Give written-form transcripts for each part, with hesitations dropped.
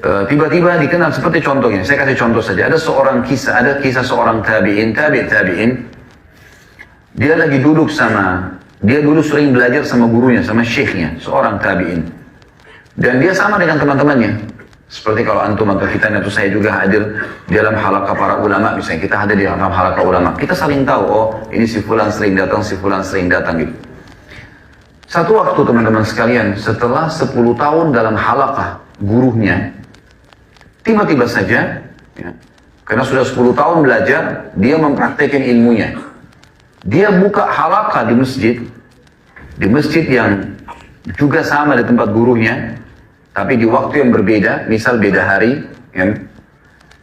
tiba-tiba dikenal seperti contohnya. Saya kasih contoh saja. Ada kisah seorang tabi'in. Dia lagi duduk dia dulu sering belajar sama gurunya, sama syekhnya, seorang tabi'in. Dan dia sama dengan teman-temannya. Seperti kalau antum atau kita atau saya juga hadir di dalam halaqah para ulama, misalnya kita hadir di dalam halaqah ulama, kita saling tahu, oh ini si fulan sering datang, si fulan sering datang gitu. Satu waktu teman-teman sekalian, setelah 10 tahun dalam halaqah gurunya, tiba-tiba saja, ya, karena sudah 10 tahun belajar, dia mempraktekkan ilmunya. Dia buka halaqah di masjid yang juga sama di tempat gurunya, tapi di waktu yang berbeda, misal beda hari, ya.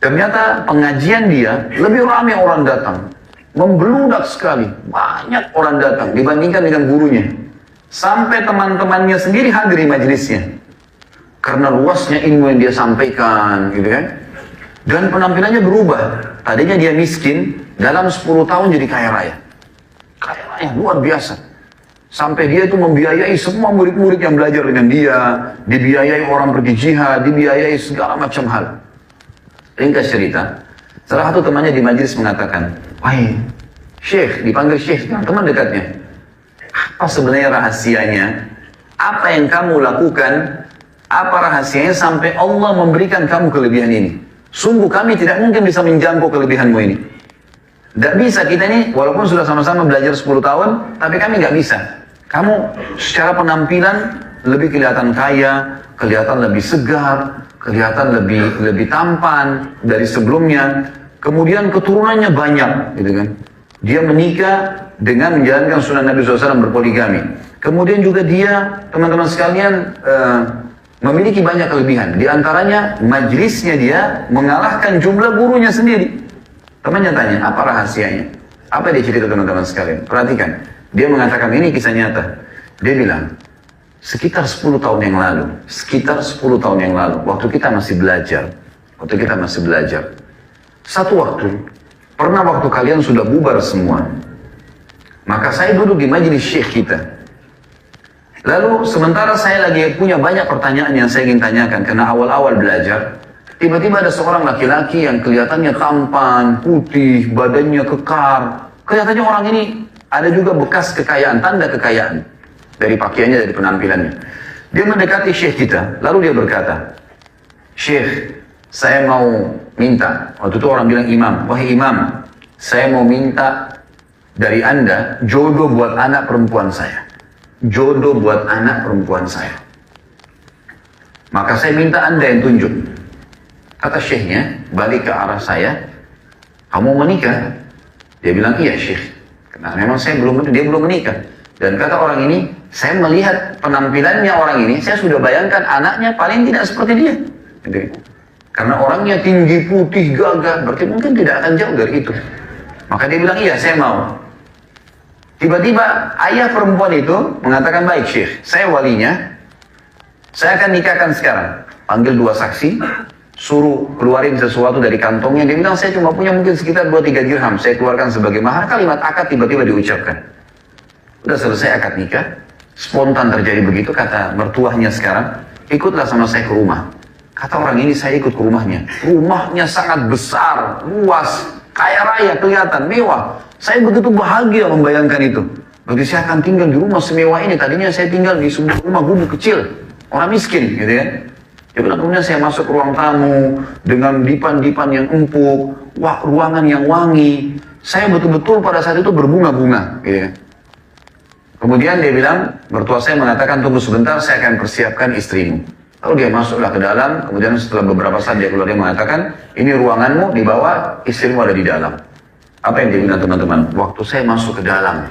Ternyata pengajian dia lebih ramai orang datang, membeludak sekali, banyak orang datang dibandingkan dengan gurunya. Sampai teman-temannya sendiri hadir di majelisnya, karena luasnya ilmu yang dia sampaikan, gitu kan. Dan penampilannya berubah. Tadinya dia miskin, dalam 10 tahun jadi kaya raya luar biasa. Sampai dia itu membiayai semua murid-murid yang belajar dengan dia, dibiayai orang pergi jihad, dibiayai segala macam hal. Ringkas cerita, salah satu temannya di majelis mengatakan, wahai syekh, dipanggil syekh, teman dekatnya, apa sebenarnya rahasianya? Apa yang kamu lakukan? Apa rahasianya sampai Allah memberikan kamu kelebihan ini? Sungguh kami tidak mungkin bisa menjangkau kelebihanmu ini. Tidak bisa kita ini, walaupun sudah sama-sama belajar 10 tahun, tapi kami nggak bisa. Kamu secara penampilan lebih kelihatan kaya, kelihatan lebih segar, kelihatan lebih tampan dari sebelumnya. Kemudian keturunannya banyak, gitu kan. Dia menikah dengan menjalankan sunnah Nabi SAW berpoligami. Kemudian juga dia, teman-teman sekalian, memiliki banyak kelebihan. Di antaranya, majelisnya dia mengalahkan jumlah gurunya sendiri. Temannya tanya, apa rahasianya? Apa dia cerita teman-teman sekalian? Perhatikan, dia mengatakan ini kisah nyata. Dia bilang, sekitar 10 tahun yang lalu, waktu kita masih belajar, satu waktu, pernah waktu kalian sudah bubar semua, maka saya duduk di majelis syekh kita. Lalu sementara saya lagi punya banyak pertanyaan yang saya ingin tanyakan, karena awal-awal belajar, tiba-tiba ada seorang laki-laki yang kelihatannya tampan, putih, badannya kekar. Kelihatannya orang ini ada juga bekas kekayaan, tanda kekayaan. Dari pakaiannya, dari penampilannya. Dia mendekati syekh kita, lalu dia berkata, syekh, saya mau minta, waktu itu orang bilang imam, wahai imam, saya mau minta dari anda jodoh buat anak perempuan saya. Jodoh buat anak perempuan saya. Maka saya minta anda yang tunjuk. Kata syekhnya, balik ke arah saya, kamu menikah? Dia bilang, iya syekh. Karena memang dia belum menikah. Dan kata orang ini, saya melihat penampilannya orang ini, saya sudah bayangkan anaknya paling tidak seperti dia. Karena orangnya tinggi, putih, gagah, berarti mungkin tidak akan jauh dari itu. Maka dia bilang, iya saya mau. Tiba-tiba ayah perempuan itu mengatakan, baik syekh, saya walinya, saya akan nikahkan sekarang. Panggil 2 saksi, suruh keluarin sesuatu dari kantongnya. Dia bilang, saya cuma punya mungkin sekitar 2-3 dirham. Saya keluarkan sebagai mahar. Kalimat akad tiba-tiba diucapkan. Udah selesai akad nikah, spontan terjadi begitu. Kata mertuahnya sekarang, ikutlah sama saya ke rumah. Kata orang ini, saya ikut ke rumahnya. Rumahnya sangat besar, luas, kaya raya, kelihatan, mewah. Saya begitu bahagia membayangkan itu. Berarti saya akan tinggal di rumah semewah ini. Tadinya saya tinggal di sebuah rumah gubuk kecil, orang miskin, gitu kan. Dia bilang, kemudian saya masuk ruang tamu dengan dipan-dipan yang empuk, ruangan yang wangi. Saya betul-betul pada saat itu berbunga-bunga. Gitu. Kemudian dia bilang, mertua saya mengatakan, tunggu sebentar, saya akan persiapkan istrimu. Lalu dia masuklah ke dalam, kemudian setelah beberapa saat dia keluar, dia mengatakan, ini ruanganmu, di bawah, istrimu ada di dalam. Apa yang dia bilang teman-teman? Waktu saya masuk ke dalam,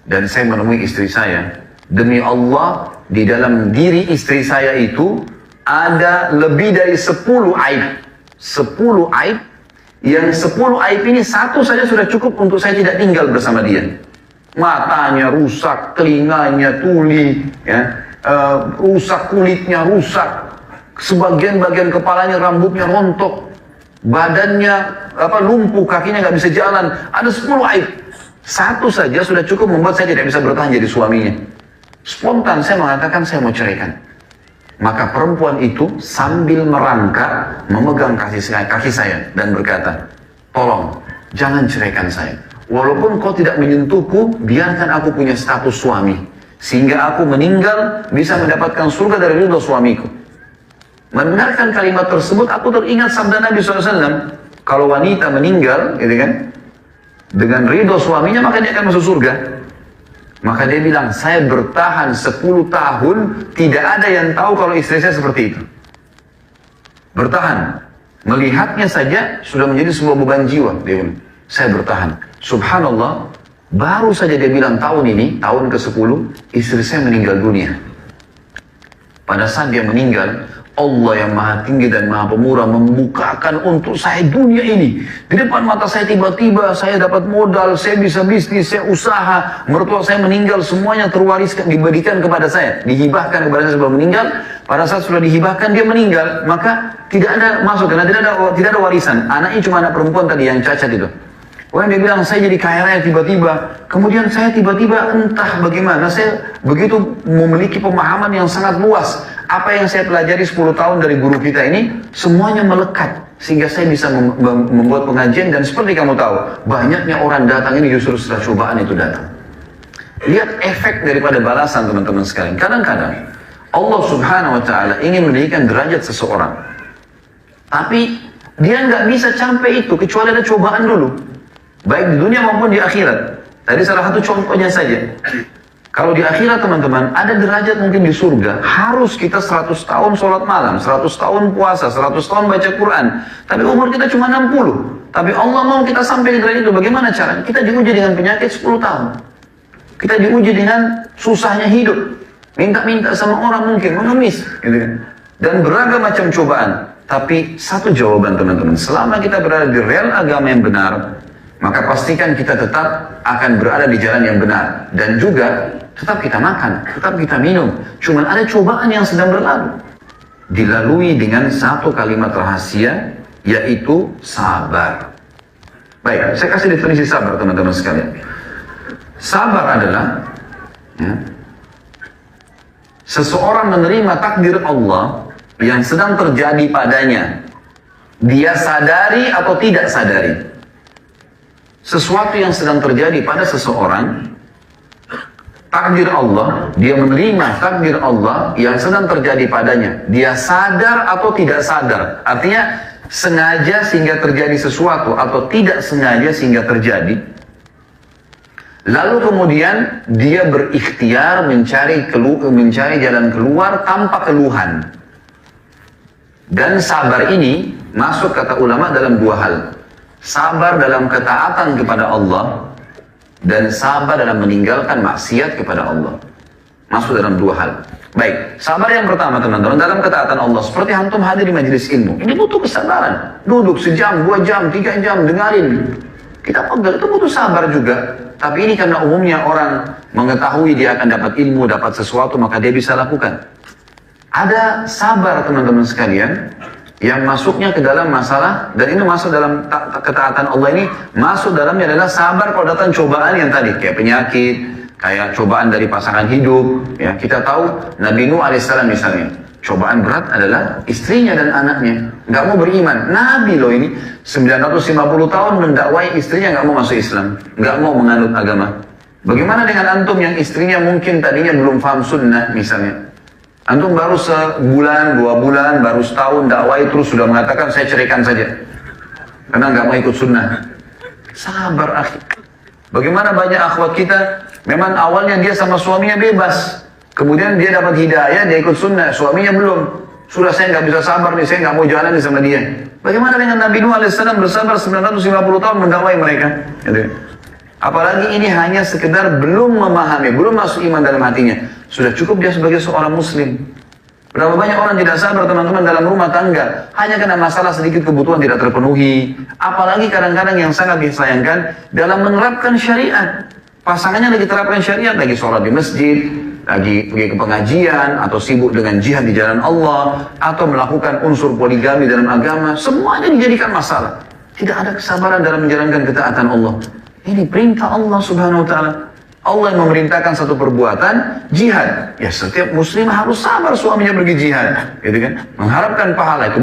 dan saya menemui istri saya, demi Allah, di dalam diri istri saya itu, ada lebih dari 10 aib. 10 aib, yang 10 aib ini satu saja sudah cukup untuk saya tidak tinggal bersama dia. Matanya rusak, telinganya tuli, ya, rusak kulitnya, rusak. Sebagian-bagian kepalanya, rambutnya rontok. Badannya lumpuh, kakinya nggak bisa jalan. Ada 10 aib. Satu saja sudah cukup membuat saya tidak bisa bertahan jadi suaminya. Spontan saya mengatakan saya mau ceraikan. Maka perempuan itu sambil merangkak memegang kaki saya dan berkata, tolong jangan ceraikan saya. Walaupun kau tidak menyentuhku, biarkan aku punya status suami. Sehingga aku meninggal bisa mendapatkan surga dari ridho suamiku. Mendengarkan kalimat tersebut, aku teringat sabda Nabi SAW. Kalau wanita meninggal, gitu kan, dengan ridho suaminya, maka dia akan masuk surga. Maka dia bilang, saya bertahan 10 tahun, tidak ada yang tahu kalau istri saya seperti itu. Bertahan. Melihatnya saja sudah menjadi sebuah beban jiwa. Dia bilang, saya bertahan. Subhanallah, baru saja dia bilang tahun ini, tahun ke-10, istri saya meninggal dunia. Pada saat dia meninggal, Allah yang maha tinggi dan maha pemurah membukakan untuk saya dunia ini. Di depan mata saya tiba-tiba saya dapat modal, saya bisa bisnis, saya usaha. Mertua saya meninggal, semuanya terwariskan, diberikan kepada saya. Dihibahkan kepada saya sebelum meninggal. Pada saat sudah dihibahkan dia meninggal, maka tidak ada masuk, karena tidak ada warisan. Anaknya cuma anak perempuan tadi yang cacat itu. Orang dia bilang, saya jadi kaya raya tiba-tiba. Kemudian saya tiba-tiba entah bagaimana, saya begitu memiliki pemahaman yang sangat luas. Apa yang saya pelajari 10 tahun dari guru kita ini, semuanya melekat. Sehingga saya bisa membuat pengajian, dan seperti kamu tahu, banyaknya orang datang ini justru setelah cobaan itu datang. Lihat efek daripada balasan teman-teman sekalian. Kadang-kadang, Allah subhanahu wa ta'ala ingin meninggikan derajat seseorang. Tapi, dia nggak bisa sampai itu, kecuali ada cobaan dulu. Baik di dunia maupun di akhirat. Tadi salah satu contohnya saja. Kalau di akhirat teman-teman, ada derajat mungkin di surga. Harus kita 100 tahun sholat malam, 100 tahun puasa, 100 tahun baca Quran. Tapi umur kita cuma 60. Tapi Allah mau kita sampai di derajat itu. Bagaimana caranya? Kita diuji dengan penyakit 10 tahun. Kita diuji dengan susahnya hidup. Minta-minta sama orang mungkin, mengemis. Gitu kan. Dan beragam macam cobaan. Tapi satu jawaban teman-teman. Selama kita berada di real agama yang benar, maka pastikan kita tetap akan berada di jalan yang benar. Dan juga tetap kita makan, tetap kita minum. Cuman ada cobaan yang sedang berlalu. Dilalui dengan satu kalimat rahasia, yaitu sabar. Baik, saya kasih definisi sabar teman-teman sekalian. Sabar adalah seseorang menerima takdir Allah yang sedang terjadi padanya. Dia sadari atau tidak sadari. Sesuatu yang sedang terjadi pada seseorang, takdir Allah, dia menerima takdir Allah yang sedang terjadi padanya. Dia sadar atau tidak sadar. Artinya, sengaja sehingga terjadi sesuatu atau tidak sengaja sehingga terjadi. Lalu kemudian, dia berikhtiar mencari jalan keluar tanpa keluhan. Dan sabar ini, masuk kata ulama dalam dua hal. Sabar dalam ketaatan kepada Allah, dan sabar dalam meninggalkan maksiat kepada Allah. Masuk dalam dua hal. Baik, sabar yang pertama teman-teman dalam ketaatan Allah. Seperti antum hadir di majelis ilmu. Ini butuh kesabaran. Duduk sejam, 2 jam, 3 jam, dengarin. Kita pegang, itu butuh sabar juga. Tapi ini karena umumnya orang mengetahui dia akan dapat ilmu, dapat sesuatu, maka dia bisa lakukan. Ada sabar teman-teman sekalian, yang masuknya ke dalam masalah, dan ini masuk dalam ketaatan Allah ini, masuk dalamnya adalah sabar kalau datang cobaan yang tadi, kayak penyakit, kayak cobaan dari pasangan hidup. Ya, kita tahu Nabi Nuh alaihissalam misalnya, cobaan berat adalah istrinya dan anaknya, nggak mau beriman. Nabi loh ini, 950 tahun mendakwai istrinya nggak mau masuk Islam, nggak mau menganut agama. Bagaimana dengan antum yang istrinya mungkin tadinya belum paham sunnah misalnya? Antum baru sebulan, 2 bulan, baru setahun dakwai terus sudah mengatakan saya ceraikan saja. Karena nggak mau ikut sunnah. Sabar akhi. Bagaimana banyak akhwat kita, memang awalnya dia sama suaminya bebas. Kemudian dia dapat hidayah, dia ikut sunnah, suaminya belum. Sudah saya nggak bisa sabar nih, saya nggak mau jalan nih sama dia. Bagaimana dengan Nabi Nuh alaihissalam bersabar 950 tahun mendakwai mereka? Gitu. Apalagi ini hanya sekedar belum memahami, belum masuk iman dalam hatinya. Sudah cukup dia sebagai seorang muslim. Berapa banyak orang tidak sabar teman-teman dalam rumah tangga. Hanya karena masalah sedikit kebutuhan tidak terpenuhi. Apalagi kadang-kadang yang sangat disayangkan dalam menerapkan syariat. Pasangannya lagi terapkan syariat, lagi sholat di masjid, lagi pergi ke pengajian, atau sibuk dengan jihad di jalan Allah, atau melakukan unsur poligami dalam agama. Semuanya dijadikan masalah. Tidak ada kesabaran dalam menjalankan ketaatan Allah. Ini perintah Allah subhanahu wa ta'ala. Allah yang memerintahkan satu perbuatan, jihad. Ya setiap muslim harus sabar suaminya pergi jihad. Gitu kan? Mengharapkan pahala.